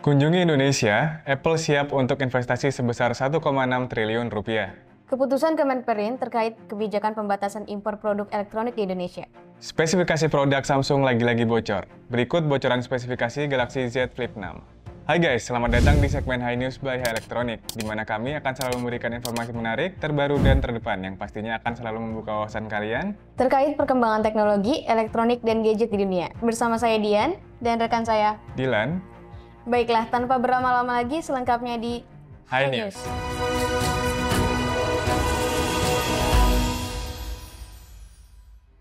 Kunjungi Indonesia, Apple siap untuk investasi sebesar 1,6 triliun rupiah. Keputusan Kemenperin terkait kebijakan pembatasan impor produk elektronik di Indonesia. Spesifikasi produk Samsung lagi-lagi bocor. Berikut bocoran spesifikasi Galaxy Z Flip 6. Hai guys, selamat datang di segmen High News by Hai Elektronik, di mana kami akan selalu memberikan informasi menarik, terbaru, dan terdepan yang pastinya akan selalu membuka wawasan kalian Terkait perkembangan teknologi, elektronik, dan gadget di dunia. Bersama saya Dian, dan rekan saya. Dilan. Baiklah, tanpa berlama-lama lagi, selengkapnya di High News.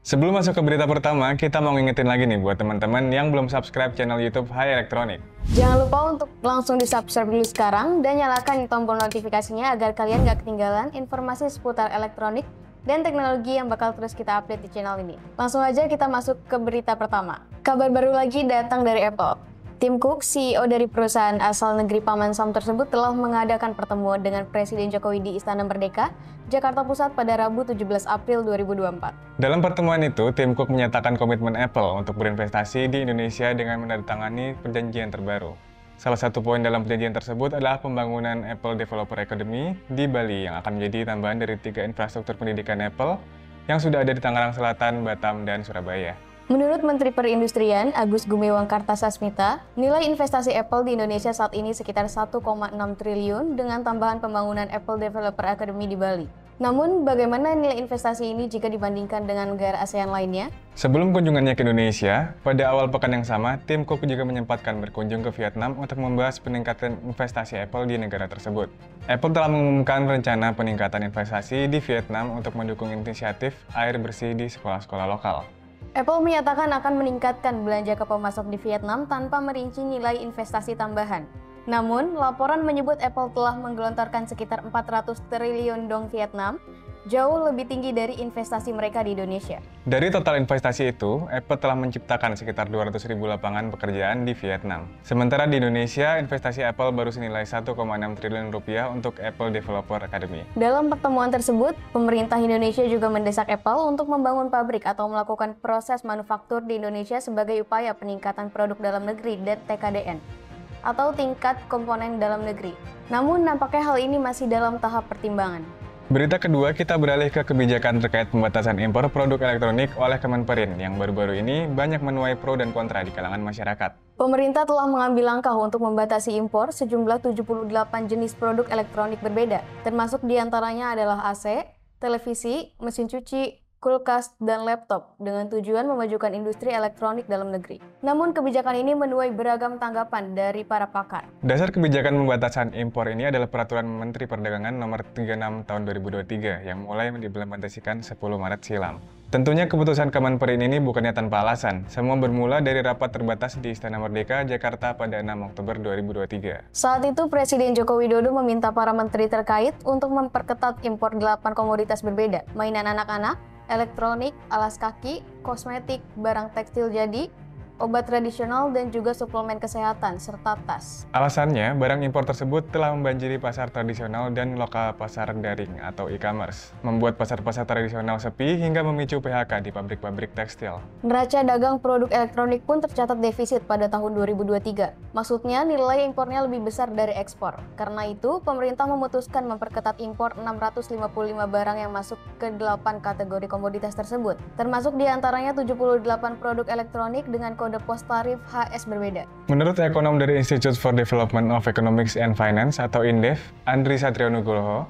Sebelum masuk ke berita pertama, kita mau ngingetin lagi nih buat teman-teman yang belum subscribe channel YouTube Hai Elektronik. Jangan lupa untuk langsung di-subscribe dulu sekarang dan nyalakan tombol notifikasinya agar kalian gak ketinggalan informasi seputar elektronik dan teknologi yang bakal terus kita update di channel ini. Langsung aja kita masuk ke berita pertama. Kabar baru lagi datang dari Apple. Tim Cook, CEO dari perusahaan asal negeri Paman Sam tersebut telah mengadakan pertemuan dengan Presiden Jokowi di Istana Merdeka, Jakarta Pusat pada Rabu 17 April 2024. Dalam pertemuan itu, Tim Cook menyatakan komitmen Apple untuk berinvestasi di Indonesia dengan menandatangani perjanjian terbaru. Salah satu poin dalam perjanjian tersebut adalah pembangunan Apple Developer Academy di Bali yang akan menjadi tambahan dari 3 infrastruktur pendidikan Apple yang sudah ada di Tangerang Selatan, Batam, dan Surabaya. Menurut Menteri Perindustrian Agus Gumiwang Kartasasmita, nilai investasi Apple di Indonesia saat ini sekitar 1,6 triliun dengan tambahan pembangunan Apple Developer Academy di Bali. Namun, bagaimana nilai investasi ini jika dibandingkan dengan negara ASEAN lainnya? Sebelum kunjungannya ke Indonesia, pada awal pekan yang sama, Tim Cook juga menyempatkan berkunjung ke Vietnam untuk membahas peningkatan investasi Apple di negara tersebut. Apple telah mengumumkan rencana peningkatan investasi di Vietnam untuk mendukung inisiatif air bersih di sekolah-sekolah lokal. Apple menyatakan akan meningkatkan belanja ke pemasok di Vietnam tanpa merinci nilai investasi tambahan. Namun, laporan menyebut Apple telah menggelontorkan sekitar 400 triliun dong Vietnam, jauh lebih tinggi dari investasi mereka di Indonesia. Dari total investasi itu, Apple telah menciptakan sekitar 200.000 lapangan pekerjaan di Vietnam. Sementara di Indonesia, investasi Apple baru senilai 1,6 triliun rupiah untuk Apple Developer Academy. Dalam pertemuan tersebut, pemerintah Indonesia juga mendesak Apple untuk membangun pabrik atau melakukan proses manufaktur di Indonesia sebagai upaya peningkatan produk dalam negeri dan TKDN, atau tingkat komponen dalam negeri. Namun, nampaknya hal ini masih dalam tahap pertimbangan. Berita kedua, kita beralih ke kebijakan terkait pembatasan impor produk elektronik oleh Kemenperin yang baru-baru ini banyak menuai pro dan kontra di kalangan masyarakat. Pemerintah telah mengambil langkah untuk membatasi impor sejumlah 78 jenis produk elektronik berbeda, termasuk diantaranya adalah AC, televisi, mesin cuci, kulkas, dan laptop dengan tujuan memajukan industri elektronik dalam negeri. Namun kebijakan ini menuai beragam tanggapan dari para pakar. Dasar kebijakan pembatasan impor ini adalah Peraturan Menteri Perdagangan Nomor 36 Tahun 2023 yang mulai diimplementasikan 10 Maret silam. Tentunya keputusan Kemenperin ini bukannya tanpa alasan. Semua bermula dari rapat terbatas di Istana Merdeka, Jakarta pada 6 Oktober 2023. Saat itu Presiden Joko Widodo meminta para menteri terkait untuk memperketat impor 8 komoditas berbeda, mainan anak-anak, elektronik, alas kaki, kosmetik, barang tekstil jadi, obat tradisional, dan juga suplemen kesehatan, serta tas. Alasannya, barang impor tersebut telah membanjiri pasar tradisional dan lokal pasar daring atau e-commerce, membuat pasar-pasar tradisional sepi hingga memicu PHK di pabrik-pabrik tekstil. Neraca dagang produk elektronik pun tercatat defisit pada tahun 2023. Maksudnya, nilai impornya lebih besar dari ekspor. Karena itu, pemerintah memutuskan memperketat impor 655 barang yang masuk ke 8 kategori komoditas tersebut, termasuk diantaranya 78 produk elektronik dengan kode pos tarif HS berbeda. Menurut ekonom dari Institute for Development of Economics and Finance atau INDEF, Andri Satrionugroho,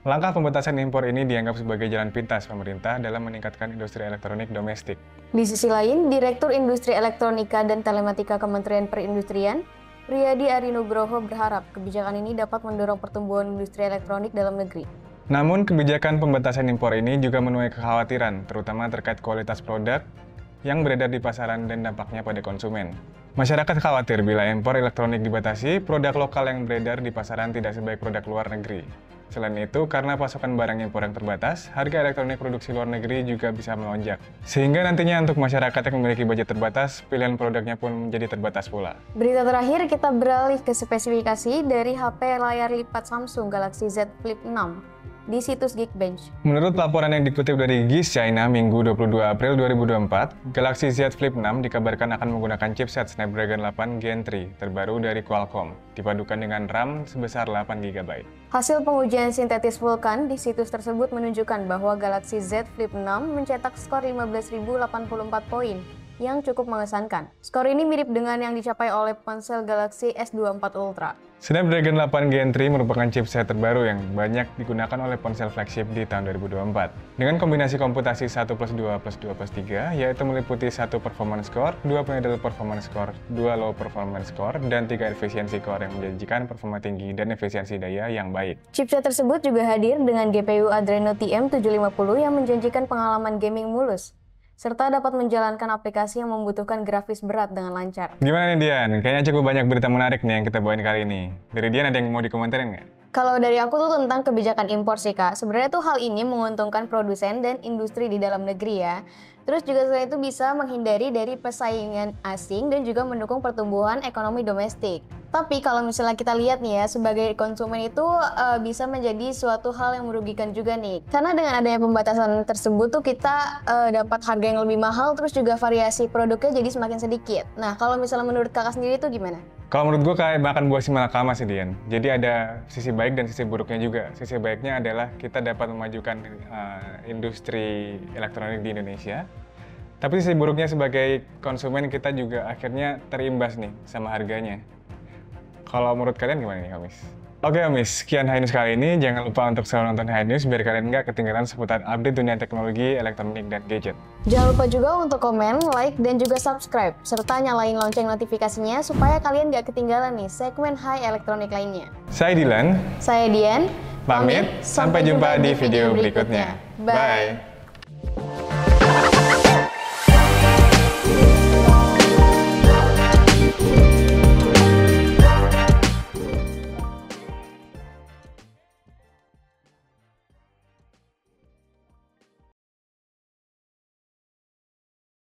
langkah pembatasan impor ini dianggap sebagai jalan pintas pemerintah dalam meningkatkan industri elektronik domestik. Di sisi lain, Direktur Industri Elektronika dan Telematika Kementerian Perindustrian, Priyadi Arinugroho berharap kebijakan ini dapat mendorong pertumbuhan industri elektronik dalam negeri. Namun, kebijakan pembatasan impor ini juga menuai kekhawatiran, terutama terkait kualitas produk yang beredar di pasaran dan dampaknya pada konsumen. Masyarakat khawatir bila impor elektronik dibatasi, produk lokal yang beredar di pasaran tidak sebaik produk luar negeri. Selain itu, karena pasokan barang impor yang terbatas, harga elektronik produksi luar negeri juga bisa melonjak. Sehingga nantinya untuk masyarakat yang memiliki budget terbatas, pilihan produknya pun menjadi terbatas pula. Berita terakhir, kita beralih ke spesifikasi dari HP layar lipat Samsung Galaxy Z Flip 6. di situs Geekbench. Menurut laporan yang dikutip dari GIS China Minggu 22 April 2024, Galaxy Z Flip 6 dikabarkan akan menggunakan chipset Snapdragon 8 Gen 3 terbaru dari Qualcomm, dipadukan dengan RAM sebesar 8 GB. Hasil pengujian sintetis Vulkan di situs tersebut menunjukkan bahwa Galaxy Z Flip 6 mencetak skor 15.084 poin, yang cukup mengesankan. Skor ini mirip dengan yang dicapai oleh ponsel Galaxy S24 Ultra. Snapdragon 8 Gen 3 merupakan chipset terbaru yang banyak digunakan oleh ponsel flagship di tahun 2024. Dengan kombinasi komputasi 1+2+2+3, yaitu meliputi 1 performance core, 2 middle performance core, 2 low performance core, dan 3 efisiensi core yang menjanjikan performa tinggi dan efisiensi daya yang baik. Chipset tersebut juga hadir dengan GPU Adreno TM750 yang menjanjikan pengalaman gaming mulus, serta dapat menjalankan aplikasi yang membutuhkan grafis berat dengan lancar. Gimana nih Dian? Kayaknya cukup banyak berita menarik nih yang kita bawain kali ini. Dari Dian ada yang mau dikomentarin nggak? Kalau dari aku tuh tentang kebijakan impor sih Kak, sebenarnya tuh hal ini menguntungkan produsen dan industri di dalam negeri ya. Terus juga selain itu bisa menghindari dari persaingan asing dan juga mendukung pertumbuhan ekonomi domestik. Tapi kalau misalnya kita lihat nih ya, sebagai konsumen itu bisa menjadi suatu hal yang merugikan juga nih. Karena dengan adanya pembatasan tersebut tuh kita dapat harga yang lebih mahal, terus juga variasi produknya jadi semakin sedikit. Nah kalau misalnya menurut kakak sendiri tuh gimana? Kalau menurut gue kayak makan buah si malakama sih Dian. Jadi ada sisi baik dan sisi buruknya juga. Sisi baiknya adalah kita dapat memajukan industri elektronik di Indonesia. Tapi sisi buruknya sebagai konsumen kita juga akhirnya terimbas nih sama harganya. Kalau menurut kalian gimana nih Hamis? Oke Hamis, sekian High News kali ini. Jangan lupa untuk selalu nonton High News biar kalian nggak ketinggalan seputar update dunia teknologi, elektronik, dan gadget. Jangan lupa juga untuk komen, like, dan juga subscribe, serta nyalain lonceng notifikasinya supaya kalian nggak ketinggalan nih segmen High Elektronik lainnya. Saya Dilan. Saya Dian. Pamit, sampai jumpa di video berikutnya. Bye!